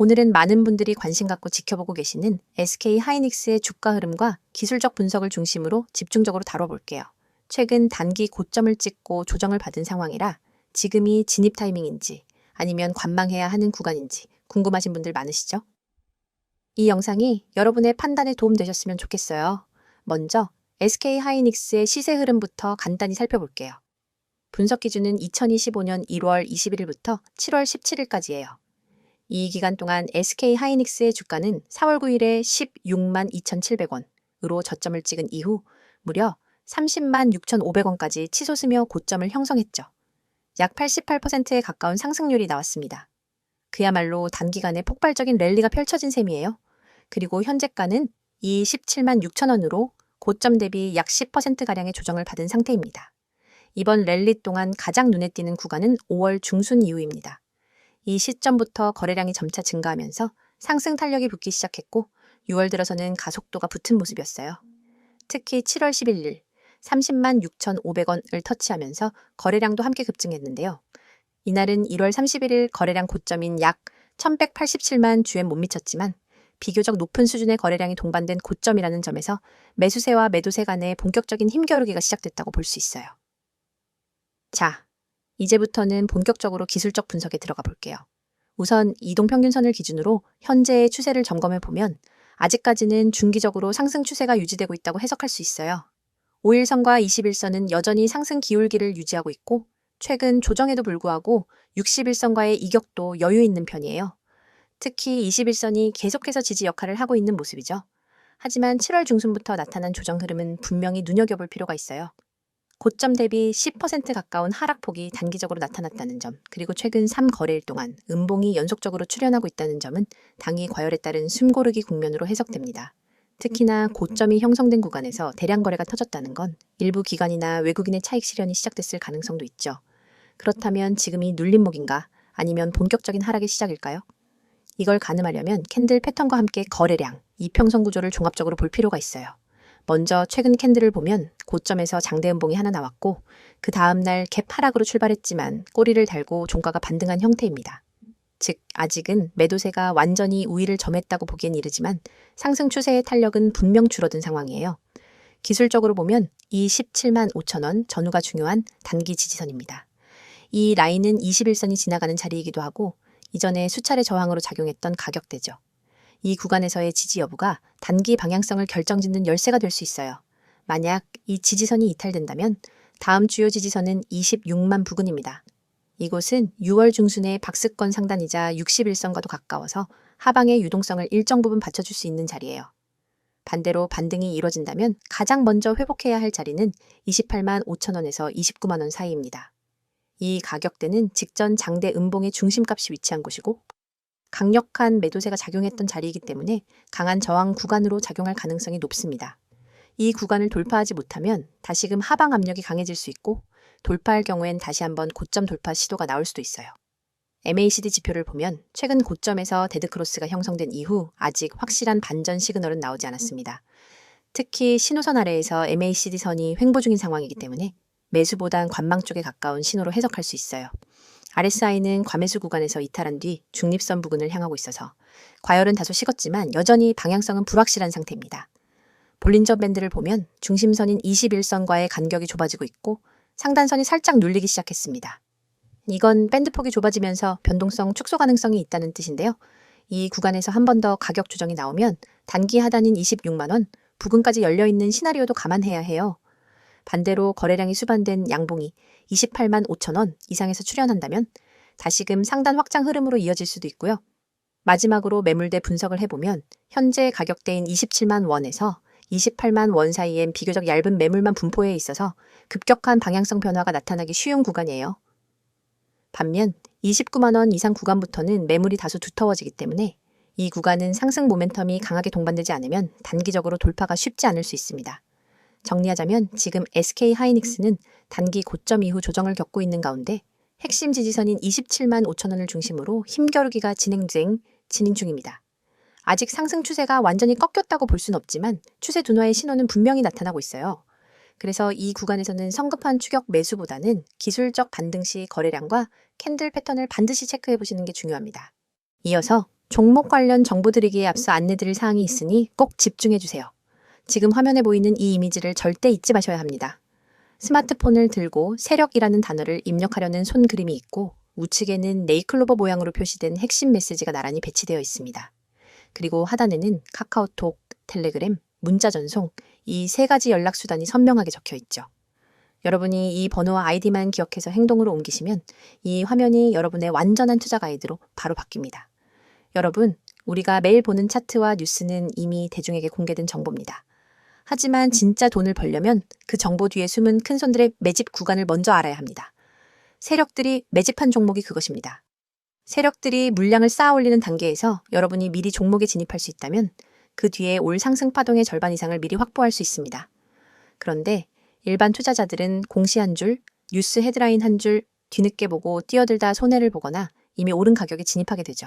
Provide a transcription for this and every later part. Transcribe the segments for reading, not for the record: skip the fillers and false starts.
오늘은 많은 분들이 관심 갖고 지켜보고 계시는 SK 하이닉스의 주가 흐름과 기술적 분석을 중심으로 집중적으로 다뤄볼게요. 최근 단기 고점을 찍고 조정을 받은 상황이라 지금이 진입 타이밍인지 아니면 관망해야 하는 구간인지 궁금하신 분들 많으시죠? 이 영상이 여러분의 판단에 도움되셨으면 좋겠어요. 먼저 SK 하이닉스의 시세 흐름부터 간단히 살펴볼게요. 분석 기준은 2025년 1월 21일부터 7월 17일까지예요. 이 기간 동안 SK 하이닉스의 주가는 4월 9일에 16만 2,700원으로 저점을 찍은 이후 무려 30만 6,500원까지 치솟으며 고점을 형성했죠. 약 88%에 가까운 상승률이 나왔습니다. 그야말로 단기간에 폭발적인 랠리가 펼쳐진 셈이에요. 그리고 현재가는 이 17만 6천원으로 고점 대비 약 10%가량의 조정을 받은 상태입니다. 이번 랠리 동안 가장 눈에 띄는 구간은 5월 중순 이후입니다. 이 시점부터 거래량이 점차 증가하면서 상승 탄력이 붙기 시작했고 6월 들어서는 가속도가 붙은 모습이었어요. 특히 7월 11일 30만 6,500원을 터치하면서 거래량도 함께 급증했는데요. 이날은 1월 31일 거래량 고점인 약 1,187만 주에 못 미쳤지만 비교적 높은 수준의 거래량이 동반된 고점이라는 점에서 매수세와 매도세 간의 본격적인 힘겨루기가 시작됐다고 볼 수 있어요. 자, 이제부터는 본격적으로 기술적 분석에 들어가 볼게요. 우선 이동평균선을 기준으로 현재의 추세를 점검해 보면 아직까지는 중기적으로 상승 추세가 유지되고 있다고 해석할 수 있어요. 5일선과 21선은 여전히 상승 기울기를 유지하고 있고 최근 조정에도 불구하고 61선과의 이격도 여유 있는 편이에요. 특히 21선이 계속해서 지지 역할을 하고 있는 모습이죠. 하지만 7월 중순부터 나타난 조정 흐름은 분명히 눈여겨볼 필요가 있어요. 고점 대비 10% 가까운 하락폭이 단기적으로 나타났다는 점, 그리고 최근 3거래일 동안 음봉이 연속적으로 출현하고 있다는 점은 당이 과열에 따른 숨고르기 국면으로 해석됩니다. 특히나 고점이 형성된 구간에서 대량 거래가 터졌다는 건 일부 기관이나 외국인의 차익 실현이 시작됐을 가능성도 있죠. 그렇다면 지금이 눌림목인가 아니면 본격적인 하락의 시작일까요? 이걸 가늠하려면 캔들 패턴과 함께 거래량, 이평선 구조를 종합적으로 볼 필요가 있어요. 먼저 최근 캔들을 보면 고점에서 장대 음봉이 하나 나왔고 그 다음날 갭 하락으로 출발했지만 꼬리를 달고 종가가 반등한 형태입니다. 즉 아직은 매도세가 완전히 우위를 점했다고 보기엔 이르지만 상승 추세의 탄력은 분명 줄어든 상황이에요. 기술적으로 보면 이 17만 5천원 전후가 중요한 단기 지지선입니다. 이 라인은 21선이 지나가는 자리이기도 하고 이전에 수차례 저항으로 작용했던 가격대죠. 이 구간에서의 지지 여부가 단기 방향성을 결정짓는 열쇠가 될 수 있어요. 만약 이 지지선이 이탈된다면 다음 주요 지지선은 26만 부근입니다. 이곳은 6월 중순의 박스권 상단이자 61선과도 가까워서 하방의 유동성을 일정 부분 받쳐줄 수 있는 자리예요. 반대로 반등이 이뤄진다면 가장 먼저 회복해야 할 자리는 28만 5천원에서 29만 원 사이입니다. 이 가격대는 직전 장대 음봉의 중심값이 위치한 곳이고 강력한 매도세가 작용했던 자리이기 때문에 강한 저항 구간으로 작용할 가능성이 높습니다. 이 구간을 돌파하지 못하면 다시금 하방 압력이 강해질 수 있고 돌파할 경우엔 다시 한번 고점 돌파 시도가 나올 수도 있어요. MACD 지표를 보면 최근 고점에서 데드크로스가 형성된 이후 아직 확실한 반전 시그널은 나오지 않았습니다. 특히 신호선 아래에서 MACD 선이 횡보 중인 상황이기 때문에 매수보단 관망 쪽에 가까운 신호로 해석할 수 있어요. RSI는 과매수 구간에서 이탈한 뒤 중립선 부근을 향하고 있어서 과열은 다소 식었지만 여전히 방향성은 불확실한 상태입니다. 볼린저 밴드를 보면 중심선인 21선과의 간격이 좁아지고 있고 상단선이 살짝 눌리기 시작했습니다. 이건 밴드폭이 좁아지면서 변동성 축소 가능성이 있다는 뜻인데요. 이 구간에서 한 번 더 가격 조정이 나오면 단기 하단인 26만원, 부근까지 열려있는 시나리오도 감안해야 해요. 반대로 거래량이 수반된 양봉이 28만 5천원 이상에서 출현한다면 다시금 상단 확장 흐름으로 이어질 수도 있고요. 마지막으로 매물대 분석을 해보면 현재 가격대인 27만 원에서 28만 원 사이엔 비교적 얇은 매물만 분포해 있어서 급격한 방향성 변화가 나타나기 쉬운 구간이에요. 반면 29만 원 이상 구간부터는 매물이 다소 두터워지기 때문에 이 구간은 상승 모멘텀이 강하게 동반되지 않으면 단기적으로 돌파가 쉽지 않을 수 있습니다. 정리하자면 지금 SK 하이닉스는 단기 고점 이후 조정을 겪고 있는 가운데 핵심 지지선인 27만 5천원을 중심으로 힘겨루기가 진행 중입니다. 아직 상승 추세가 완전히 꺾였다고 볼 수는 없지만 추세 둔화의 신호는 분명히 나타나고 있어요. 그래서 이 구간에서는 성급한 추격 매수보다는 기술적 반등 시 거래량과 캔들 패턴을 반드시 체크해 보시는 게 중요합니다. 이어서 종목 관련 정보 드리기에 앞서 안내드릴 사항이 있으니 꼭 집중해주세요. 지금 화면에 보이는 이 이미지를 절대 잊지 마셔야 합니다. 스마트폰을 들고 세력이라는 단어를 입력하려는 손 그림이 있고 우측에는 네이클로버 모양으로 표시된 핵심 메시지가 나란히 배치되어 있습니다. 그리고 하단에는 카카오톡, 텔레그램, 문자 전송 이 세 가지 연락 수단이 선명하게 적혀 있죠. 여러분이 이 번호와 아이디만 기억해서 행동으로 옮기시면 이 화면이 여러분의 완전한 투자 가이드로 바로 바뀝니다. 여러분, 우리가 매일 보는 차트와 뉴스는 이미 대중에게 공개된 정보입니다. 하지만 진짜 돈을 벌려면 그 정보 뒤에 숨은 큰손들의 매집 구간을 먼저 알아야 합니다. 세력들이 매집한 종목이 그것입니다. 세력들이 물량을 쌓아 올리는 단계에서 여러분이 미리 종목에 진입할 수 있다면 그 뒤에 올 상승 파동의 절반 이상을 미리 확보할 수 있습니다. 그런데 일반 투자자들은 공시 한 줄, 뉴스 헤드라인 한 줄 뒤늦게 보고 뛰어들다 손해를 보거나 이미 오른 가격에 진입하게 되죠.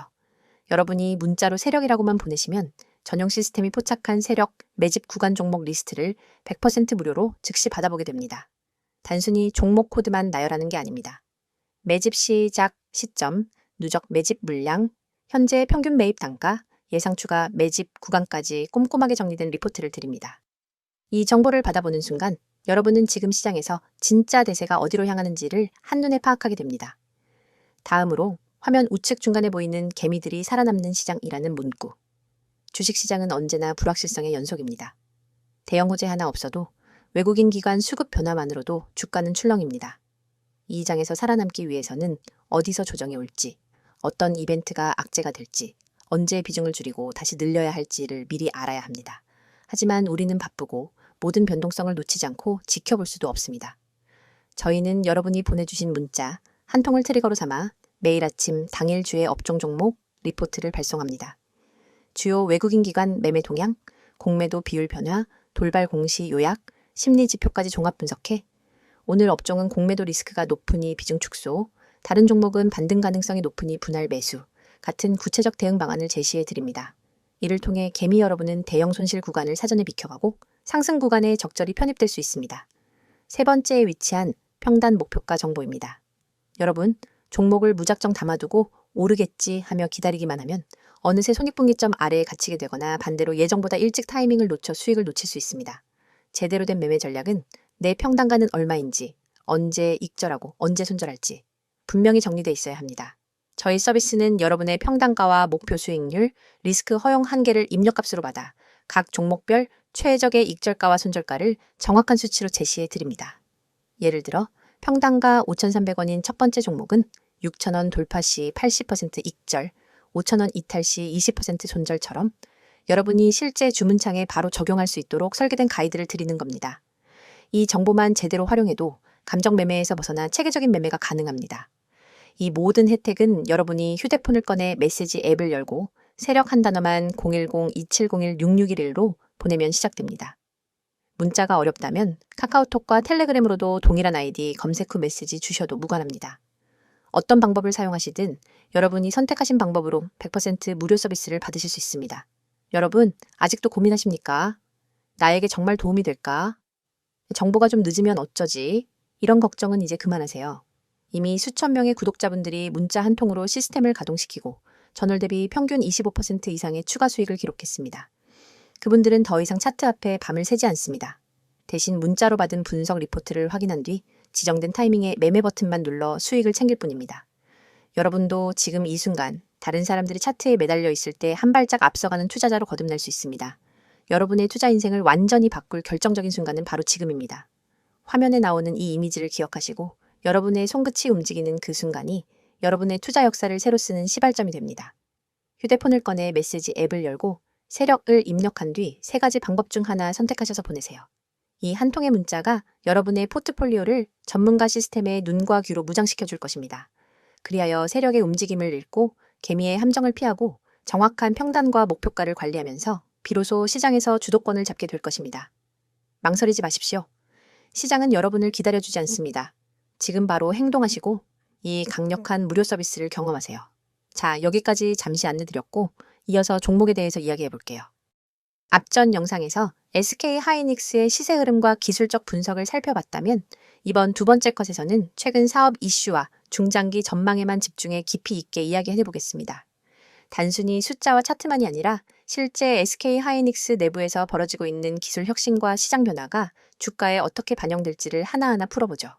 여러분이 문자로 세력이라고만 보내시면 전용 시스템이 포착한 세력 매집 구간 종목 리스트를 100% 무료로 즉시 받아보게 됩니다. 단순히 종목 코드만 나열하는 게 아닙니다. 매집 시작 시점, 누적 매집 물량, 현재 평균 매입 단가, 예상 추가 매집 구간까지 꼼꼼하게 정리된 리포트를 드립니다. 이 정보를 받아보는 순간 여러분은 지금 시장에서 진짜 대세가 어디로 향하는지를 한눈에 파악하게 됩니다. 다음으로 화면 우측 중간에 보이는 개미들이 살아남는 시장이라는 문구. 주식시장은 언제나 불확실성의 연속입니다. 대형 호재 하나 없어도 외국인 기관 수급 변화만으로도 주가는 출렁입니다. 이 장에서 살아남기 위해서는 어디서 조정이 올지, 어떤 이벤트가 악재가 될지, 언제 비중을 줄이고 다시 늘려야 할지를 미리 알아야 합니다. 하지만 우리는 바쁘고 모든 변동성을 놓치지 않고 지켜볼 수도 없습니다. 저희는 여러분이 보내주신 문자 한 통을 트리거로 삼아 매일 아침 당일 주의 업종 종목 리포트를 발송합니다. 주요 외국인 기관 매매 동향, 공매도 비율 변화, 돌발 공시 요약, 심리 지표까지 종합 분석해 오늘 업종은 공매도 리스크가 높으니 비중 축소, 다른 종목은 반등 가능성이 높으니 분할 매수 같은 구체적 대응 방안을 제시해 드립니다. 이를 통해 개미 여러분은 대형 손실 구간을 사전에 비켜가고 상승 구간에 적절히 편입될 수 있습니다. 세 번째에 위치한 평단 목표가 정보입니다. 여러분, 종목을 무작정 담아두고 오르겠지 하며 기다리기만 하면 어느새 손익분기점 아래에 갇히게 되거나 반대로 예정보다 일찍 타이밍을 놓쳐 수익을 놓칠 수 있습니다. 제대로 된 매매 전략은 내 평단가는 얼마인지, 언제 익절하고 언제 손절할지 분명히 정리되어 있어야 합니다. 저희 서비스는 여러분의 평단가와 목표 수익률, 리스크 허용 한계를 입력값으로 받아 각 종목별 최적의 익절가와 손절가를 정확한 수치로 제시해 드립니다. 예를 들어 평단가 5,300원인 첫 번째 종목은 6,000원 돌파 시 80% 익절, 5,000원 이탈 시 20% 손절처럼 여러분이 실제 주문창에 바로 적용할 수 있도록 설계된 가이드를 드리는 겁니다. 이 정보만 제대로 활용해도 감정 매매에서 벗어나 체계적인 매매가 가능합니다. 이 모든 혜택은 여러분이 휴대폰을 꺼내 메시지 앱을 열고 세력 한 단어만 010-2701-6611로 보내면 시작됩니다. 문자가 어렵다면 카카오톡과 텔레그램으로도 동일한 아이디 검색 후 메시지 주셔도 무관합니다. 어떤 방법을 사용하시든 여러분이 선택하신 방법으로 100% 무료 서비스를 받으실 수 있습니다. 여러분, 아직도 고민하십니까? 나에게 정말 도움이 될까? 정보가 좀 늦으면 어쩌지? 이런 걱정은 이제 그만하세요. 이미 수천 명의 구독자분들이 문자 한 통으로 시스템을 가동시키고 전월 대비 평균 25% 이상의 추가 수익을 기록했습니다. 그분들은 더 이상 차트 앞에 밤을 새지 않습니다. 대신 문자로 받은 분석 리포트를 확인한 뒤 지정된 타이밍에 매매 버튼만 눌러 수익을 챙길 뿐입니다. 여러분도 지금 이 순간 다른 사람들이 차트에 매달려 있을 때 한 발짝 앞서가는 투자자로 거듭날 수 있습니다. 여러분의 투자 인생을 완전히 바꿀 결정적인 순간은 바로 지금입니다. 화면에 나오는 이 이미지를 기억하시고 여러분의 손끝이 움직이는 그 순간이 여러분의 투자 역사를 새로 쓰는 시발점이 됩니다. 휴대폰을 꺼내 메시지 앱을 열고 세력을 입력한 뒤 세 가지 방법 중 하나 선택하셔서 보내세요. 이 한 통의 문자가 여러분의 포트폴리오를 전문가 시스템의 눈과 귀로 무장시켜 줄 것입니다. 그리하여 세력의 움직임을 읽고 개미의 함정을 피하고 정확한 평단과 목표가를 관리하면서 비로소 시장에서 주도권을 잡게 될 것입니다. 망설이지 마십시오. 시장은 여러분을 기다려주지 않습니다. 지금 바로 행동하시고 이 강력한 무료 서비스를 경험하세요. 자, 여기까지 잠시 안내드렸고 이어서 종목에 대해서 이야기해 볼게요. 앞전 영상에서 SK 하이닉스의 시세 흐름과 기술적 분석을 살펴봤다면 이번 두 번째 컷에서는 최근 사업 이슈와 중장기 전망에만 집중해 깊이 있게 이야기해 보겠습니다. 단순히 숫자와 차트만이 아니라 실제 SK 하이닉스 내부에서 벌어지고 있는 기술 혁신과 시장 변화가 주가에 어떻게 반영될지를 하나하나 풀어보죠.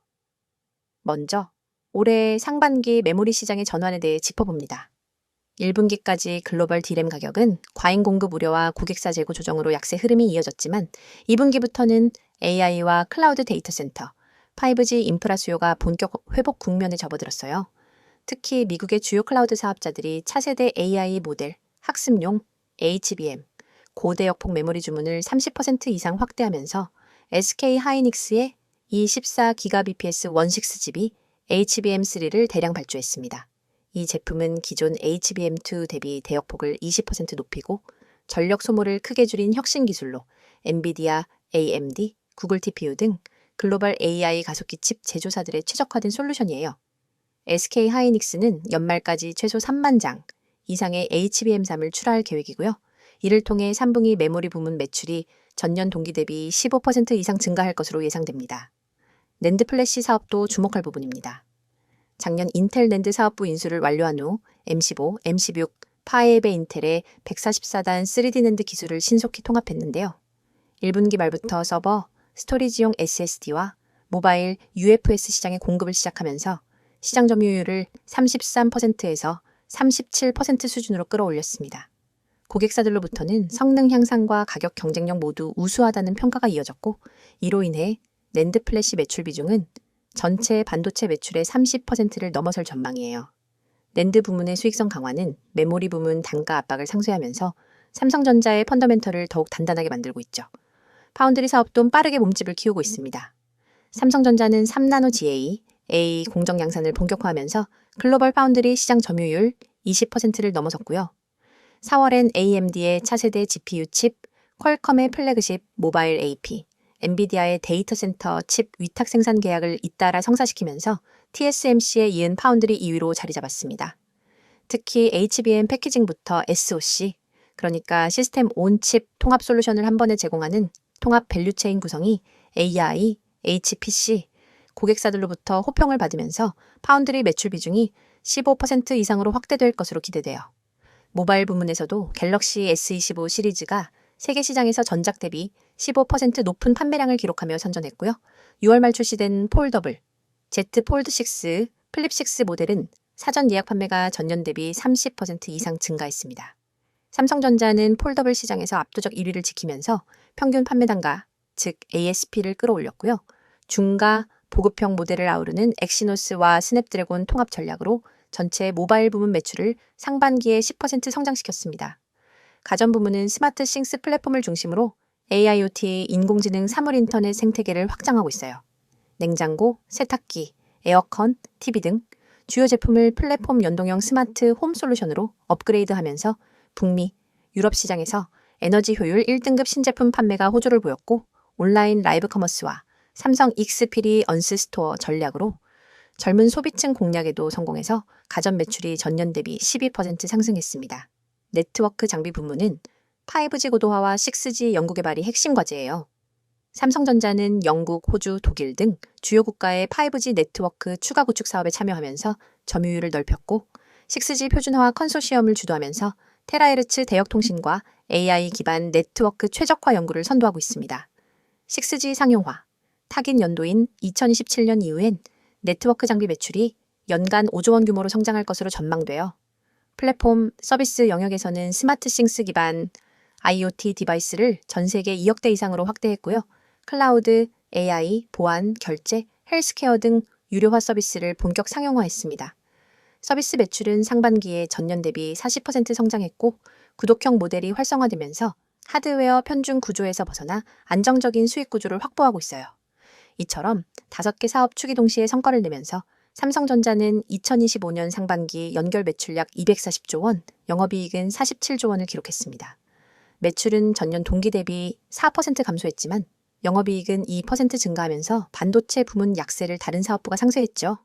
먼저 올해 상반기 메모리 시장의 전환에 대해 짚어봅니다. 1분기까지 글로벌 D램 가격은 과잉 공급 우려와 고객사 재고 조정으로 약세 흐름이 이어졌지만 2분기부터는 AI와 클라우드 데이터 센터, 5G 인프라 수요가 본격 회복 국면에 접어들었어요. 특히 미국의 주요 클라우드 사업자들이 차세대 AI 모델, 학습용, HBM, 고대역폭 메모리 주문을 30% 이상 확대하면서 SK 하이닉스의 E14GBps 16GB HBM3를 대량 발주했습니다. 이 제품은 기존 HBM2 대비 대역폭을 20% 높이고 전력 소모를 크게 줄인 혁신 기술로 엔비디아, AMD, 구글 TPU 등 글로벌 AI 가속기 칩 제조사들의 최적화된 솔루션이에요. SK 하이닉스는 연말까지 최소 3만 장 이상의 HBM3을 출하할 계획이고요. 이를 통해 3분기 메모리 부문 매출이 전년 동기 대비 15% 이상 증가할 것으로 예상됩니다. 낸드 플래시 사업도 주목할 부분입니다. 작년 인텔 낸드 사업부 인수를 완료한 후 M15, M16, 파이브의 인텔의 144단 3D 낸드 기술을 신속히 통합했는데요. 1분기 말부터 서버, 스토리지용 SSD와 모바일 UFS 시장에 공급을 시작하면서 시장 점유율을 33%에서 37% 수준으로 끌어올렸습니다. 고객사들로부터는 성능 향상과 가격 경쟁력 모두 우수하다는 평가가 이어졌고 이로 인해 낸드 플래시 매출 비중은 전체 반도체 매출의 30%를 넘어설 전망이에요. 낸드 부문의 수익성 강화는 메모리 부문 단가 압박을 상쇄하면서 삼성전자의 펀더멘털을 더욱 단단하게 만들고 있죠. 파운드리 사업도 빠르게 몸집을 키우고 있습니다. 삼성전자는 3나노 GA, A 공정 양산을 본격화하면서 글로벌 파운드리 시장 점유율 20%를 넘어섰고요. 4월엔 AMD의 차세대 GPU 칩, 퀄컴의 플래그십 모바일 AP, 엔비디아의 데이터 센터 칩 위탁 생산 계약을 잇따라 성사시키면서 TSMC에 이은 파운드리 2위로 자리 잡았습니다. 특히 HBM 패키징부터 SoC, 그러니까 시스템 온 칩 통합 솔루션을 한 번에 제공하는 통합 밸류체인 구성이 AI, HPC, 고객사들로부터 호평을 받으면서 파운드리 매출 비중이 15% 이상으로 확대될 것으로 기대돼요. 모바일 부문에서도 갤럭시 S25 시리즈가 세계 시장에서 전작 대비 15% 높은 판매량을 기록하며 선전했고요. 6월 말 출시된 폴더블, Z 폴드 6, 플립 6 모델은 사전 예약 판매가 전년 대비 30% 이상 증가했습니다. 삼성전자는 폴더블 시장에서 압도적 1위를 지키면서 평균 판매 단가, 즉 ASP를 끌어올렸고요. 중가, 보급형 모델을 아우르는 엑시노스와 스냅드래곤 통합 전략으로 전체 모바일 부문 매출을 상반기에 10% 성장시켰습니다. 가전 부문은 스마트 싱스 플랫폼을 중심으로 AIoT 인공지능 사물 인터넷 생태계를 확장하고 있어요. 냉장고, 세탁기, 에어컨, TV 등 주요 제품을 플랫폼 연동형 스마트 홈 솔루션으로 업그레이드하면서 북미, 유럽 시장에서 에너지 효율 1등급 신제품 판매가 호조를 보였고 온라인 라이브 커머스와 삼성 익스피리 언스 스토어 전략으로 젊은 소비층 공략에도 성공해서 가전 매출이 전년 대비 12% 상승했습니다. 네트워크 장비 부문은 5G 고도화와 6G 연구개발이 핵심 과제예요. 삼성전자는 영국, 호주, 독일 등 주요 국가의 5G 네트워크 추가 구축 사업에 참여하면서 점유율을 넓혔고 6G 표준화와 컨소시엄을 주도하면서 테라헤르츠 대역통신과 AI 기반 네트워크 최적화 연구를 선도하고 있습니다. 6G 상용화, 타깃 연도인 2027년 이후엔 네트워크 장비 매출이 연간 5조 원 규모로 성장할 것으로 전망되어 플랫폼 서비스 영역에서는 스마트 싱스 기반 IoT 디바이스를 전 세계 2억 대 이상으로 확대했고요. 클라우드, AI, 보안, 결제, 헬스케어 등 유료화 서비스를 본격 상용화했습니다. 서비스 매출은 상반기에 전년 대비 40% 성장했고 구독형 모델이 활성화되면서 하드웨어 편중 구조에서 벗어나 안정적인 수익 구조를 확보하고 있어요. 이처럼 5개 사업 축이 동시에 성과를 내면서 삼성전자는 2025년 상반기 연결 매출약 240조 원, 영업이익은 47조 원을 기록했습니다. 매출은 전년 동기 대비 4% 감소했지만 영업이익은 2% 증가하면서 반도체 부문 약세를 다른 사업부가 상쇄했죠.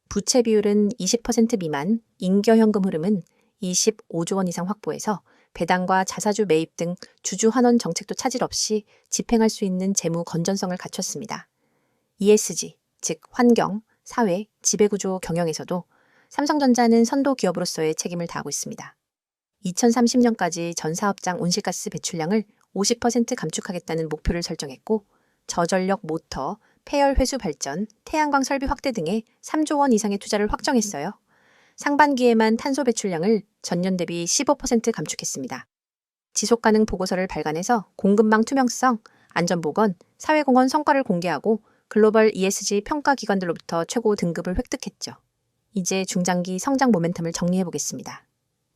부채 비율은 20% 미만, 잉여현금 흐름은 25조 원 이상 확보해서 배당과 자사주 매입 등 주주 환원 정책도 차질 없이 집행할 수 있는 재무 건전성을 갖췄습니다. ESG, 즉 환경, 사회, 지배구조 경영에서도 삼성전자는 선도 기업으로서의 책임을 다하고 있습니다. 2030년까지 전 사업장 온실가스 배출량을 50% 감축하겠다는 목표를 설정했고 저전력 모터, 폐열 회수 발전, 태양광 설비 확대 등에 3조 원 이상의 투자를 확정했어요. 상반기에만 탄소 배출량을 전년 대비 15% 감축했습니다. 지속가능 보고서를 발간해서 공급망 투명성, 안전보건, 사회공헌 성과를 공개하고 글로벌 ESG 평가 기관들로부터 최고 등급을 획득했죠. 이제 중장기 성장 모멘텀을 정리해보겠습니다.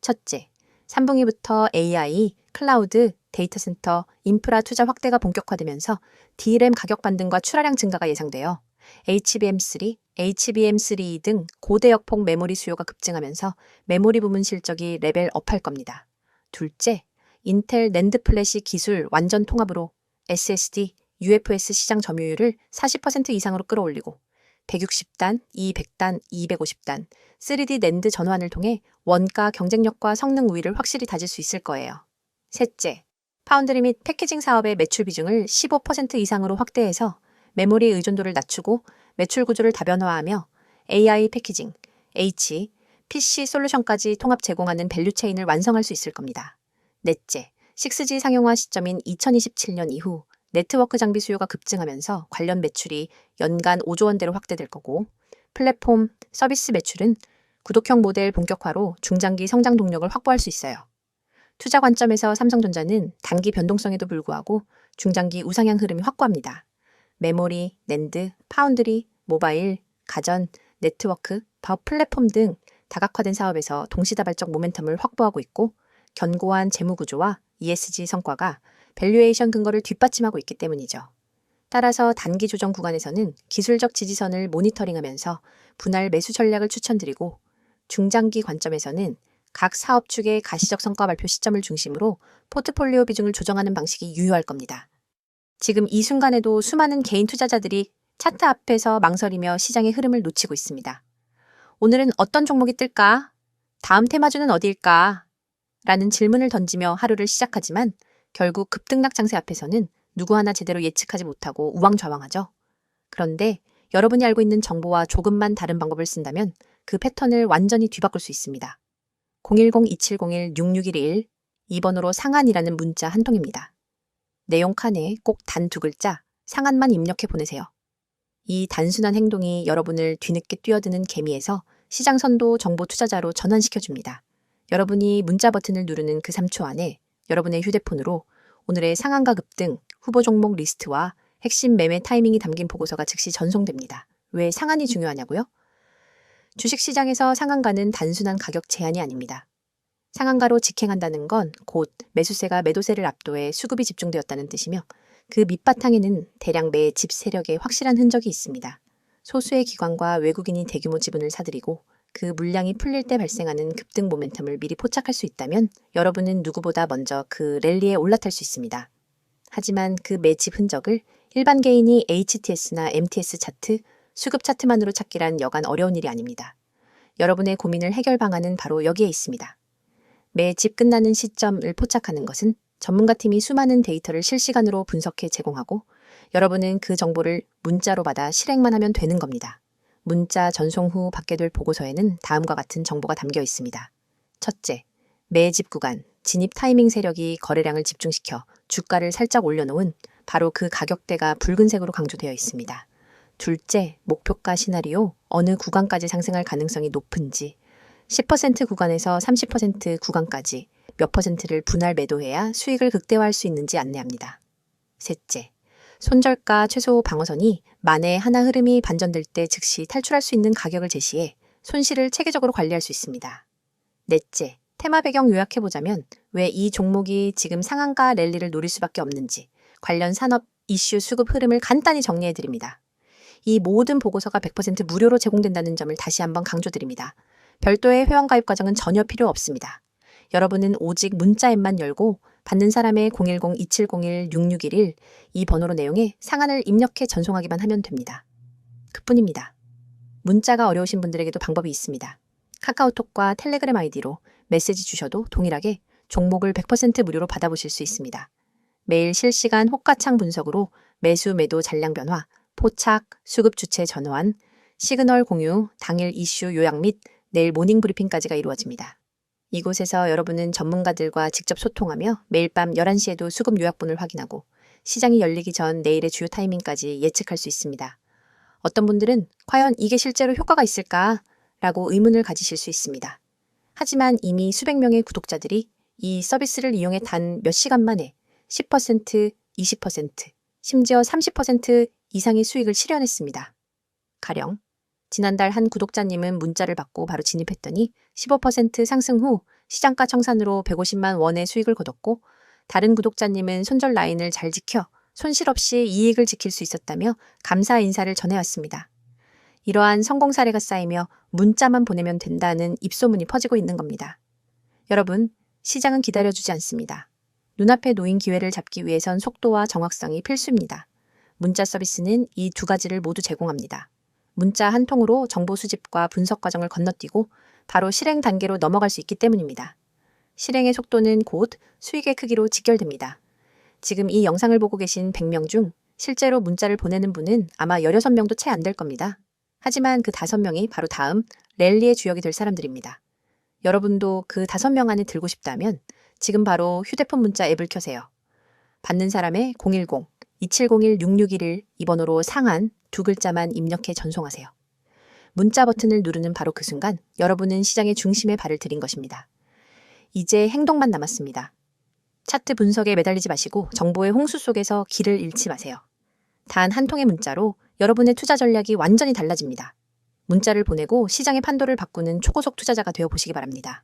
첫째, 3분기부터 AI, 클라우드, 데이터 센터, 인프라 투자 확대가 본격화되면서 DRAM 가격 반등과 출하량 증가가 예상되어 HBM3, HBM3E 등 고대역폭 메모리 수요가 급증하면서 메모리 부문 실적이 레벨업할 겁니다. 둘째, 인텔 낸드 플래시 기술 완전 통합으로 SSD, UFS 시장 점유율을 40% 이상으로 끌어올리고 160단, 200단, 250단, 3D 낸드 전환을 통해 원가 경쟁력과 성능 우위를 확실히 다질 수 있을 거예요. 셋째, 파운드리 및 패키징 사업의 매출 비중을 15% 이상으로 확대해서 메모리 의존도를 낮추고 매출 구조를 다변화하며 AI 패키징, H, PC 솔루션까지 통합 제공하는 밸류체인을 완성할 수 있을 겁니다. 넷째, 6G 상용화 시점인 2027년 이후 네트워크 장비 수요가 급증하면서 관련 매출이 연간 5조 원대로 확대될 거고 플랫폼, 서비스 매출은 구독형 모델 본격화로 중장기 성장 동력을 확보할 수 있어요. 투자 관점에서 삼성전자는 단기 변동성에도 불구하고 중장기 우상향 흐름이 확고합니다. 메모리, 낸드, 파운드리, 모바일, 가전, 네트워크, 법 플랫폼 등 다각화된 사업에서 동시다발적 모멘텀을 확보하고 있고 견고한 재무구조와 ESG 성과가 밸류에이션 근거를 뒷받침하고 있기 때문이죠. 따라서 단기 조정 구간에서는 기술적 지지선을 모니터링하면서 분할 매수 전략을 추천드리고 중장기 관점에서는 각 사업 축의 가시적 성과 발표 시점을 중심으로 포트폴리오 비중을 조정하는 방식이 유효할 겁니다. 지금 이 순간에도 수많은 개인 투자자들이 차트 앞에서 망설이며 시장의 흐름을 놓치고 있습니다. 오늘은 어떤 종목이 뜰까? 다음 테마주는 어디일까? 라는 질문을 던지며 하루를 시작하지만 결국 급등락 장세 앞에서는 누구 하나 제대로 예측하지 못하고 우왕좌왕하죠. 그런데 여러분이 알고 있는 정보와 조금만 다른 방법을 쓴다면 그 패턴을 완전히 뒤바꿀 수 있습니다. 010-2701-6611 2번으로 상한이라는 문자 한 통입니다. 내용 칸에 꼭 단 2글자 상한만 입력해 보내세요. 이 단순한 행동이 여러분을 뒤늦게 뛰어드는 개미에서 시장 선도 정보 투자자로 전환시켜줍니다. 여러분이 문자 버튼을 누르는 그 3초 안에 여러분의 휴대폰으로 오늘의 상한가 급등, 후보 종목 리스트와 핵심 매매 타이밍이 담긴 보고서가 즉시 전송됩니다. 왜 상한이 중요하냐고요? 주식시장에서 상한가는 단순한 가격 제한이 아닙니다. 상한가로 직행한다는 건 곧 매수세가 매도세를 압도해 수급이 집중되었다는 뜻이며 그 밑바탕에는 대량 매집 세력의 확실한 흔적이 있습니다. 소수의 기관과 외국인이 대규모 지분을 사들이고 그 물량이 풀릴 때 발생하는 급등 모멘텀을 미리 포착할 수 있다면 여러분은 누구보다 먼저 그 랠리에 올라탈 수 있습니다. 하지만 그 매집 흔적을 일반 개인이 HTS나 MTS 차트, 수급 차트만으로 찾기란 여간 어려운 일이 아닙니다. 여러분의 고민을 해결 방안은 바로 여기에 있습니다. 매집 끝나는 시점을 포착하는 것은 전문가팀이 수많은 데이터를 실시간으로 분석해 제공하고 여러분은 그 정보를 문자로 받아 실행만 하면 되는 겁니다. 문자 전송 후 받게 될 보고서에는 다음과 같은 정보가 담겨 있습니다. 첫째, 매집 구간, 진입 타이밍 세력이 거래량을 집중시켜 주가를 살짝 올려놓은 바로 그 가격대가 붉은색으로 강조되어 있습니다. 둘째, 목표가 시나리오, 어느 구간까지 상승할 가능성이 높은지, 10% 구간에서 30% 구간까지 몇 퍼센트를 분할 매도해야 수익을 극대화할 수 있는지 안내합니다. 셋째, 손절가 최소 방어선이 만에 하나 흐름이 반전될 때 즉시 탈출할 수 있는 가격을 제시해 손실을 체계적으로 관리할 수 있습니다. 넷째, 테마 배경 요약해보자면 왜 이 종목이 지금 상한가 랠리를 노릴 수밖에 없는지 관련 산업 이슈 수급 흐름을 간단히 정리해드립니다. 이 모든 보고서가 100% 무료로 제공된다는 점을 다시 한번 강조드립니다. 별도의 회원가입 과정은 전혀 필요 없습니다. 여러분은 오직 문자 앱만 열고 받는 사람의 010-2701-6611 이 번호로 내용에 상한을 입력해 전송하기만 하면 됩니다. 그뿐입니다. 문자가 어려우신 분들에게도 방법이 있습니다. 카카오톡과 텔레그램 아이디로 메시지 주셔도 동일하게 종목을 100% 무료로 받아보실 수 있습니다. 매일 실시간 호가창 분석으로 매수 매도 잔량 변화, 포착, 수급 주체 전환, 시그널 공유, 당일 이슈 요약 및 내일 모닝 브리핑까지가 이루어집니다. 이곳에서 여러분은 전문가들과 직접 소통하며 매일 밤 11시에도 수급 요약본을 확인하고 시장이 열리기 전 내일의 주요 타이밍까지 예측할 수 있습니다. 어떤 분들은 과연 이게 실제로 효과가 있을까? 라고 의문을 가지실 수 있습니다. 하지만 이미 수백 명의 구독자들이 이 서비스를 이용해 단 몇 시간 만에 10%, 20%, 심지어 30% 이상의 수익을 실현했습니다. 가령 지난달 한 구독자님은 문자를 받고 바로 진입했더니 15% 상승 후 시장가 청산으로 150만 원의 수익을 거뒀고, 다른 구독자님은 손절 라인을 잘 지켜 손실 없이 이익을 지킬 수 있었다며 감사 인사를 전해왔습니다. 이러한 성공 사례가 쌓이며 문자만 보내면 된다는 입소문이 퍼지고 있는 겁니다. 여러분, 시장은 기다려주지 않습니다. 눈앞에 놓인 기회를 잡기 위해선 속도와 정확성이 필수입니다. 문자 서비스는 이 두 가지를 모두 제공합니다. 문자 한 통으로 정보 수집과 분석 과정을 건너뛰고 바로 실행 단계로 넘어갈 수 있기 때문입니다. 실행의 속도는 곧 수익의 크기로 직결됩니다. 지금 이 영상을 보고 계신 100명 중 실제로 문자를 보내는 분은 아마 16명도 채 안 될 겁니다. 하지만 그 5명이 바로 다음 랠리의 주역이 될 사람들입니다. 여러분도 그 5명 안에 들고 싶다면 지금 바로 휴대폰 문자 앱을 켜세요. 받는 사람의 010-2701-6611 이 번호로 상한 2글자만 입력해 전송하세요. 문자 버튼을 누르는 바로 그 순간 여러분은 시장의 중심에 발을 들인 것입니다. 이제 행동만 남았습니다. 차트 분석에 매달리지 마시고 정보의 홍수 속에서 길을 잃지 마세요. 단 한 통의 문자로 여러분의 투자 전략이 완전히 달라집니다. 문자를 보내고 시장의 판도를 바꾸는 초고속 투자자가 되어 보시기 바랍니다.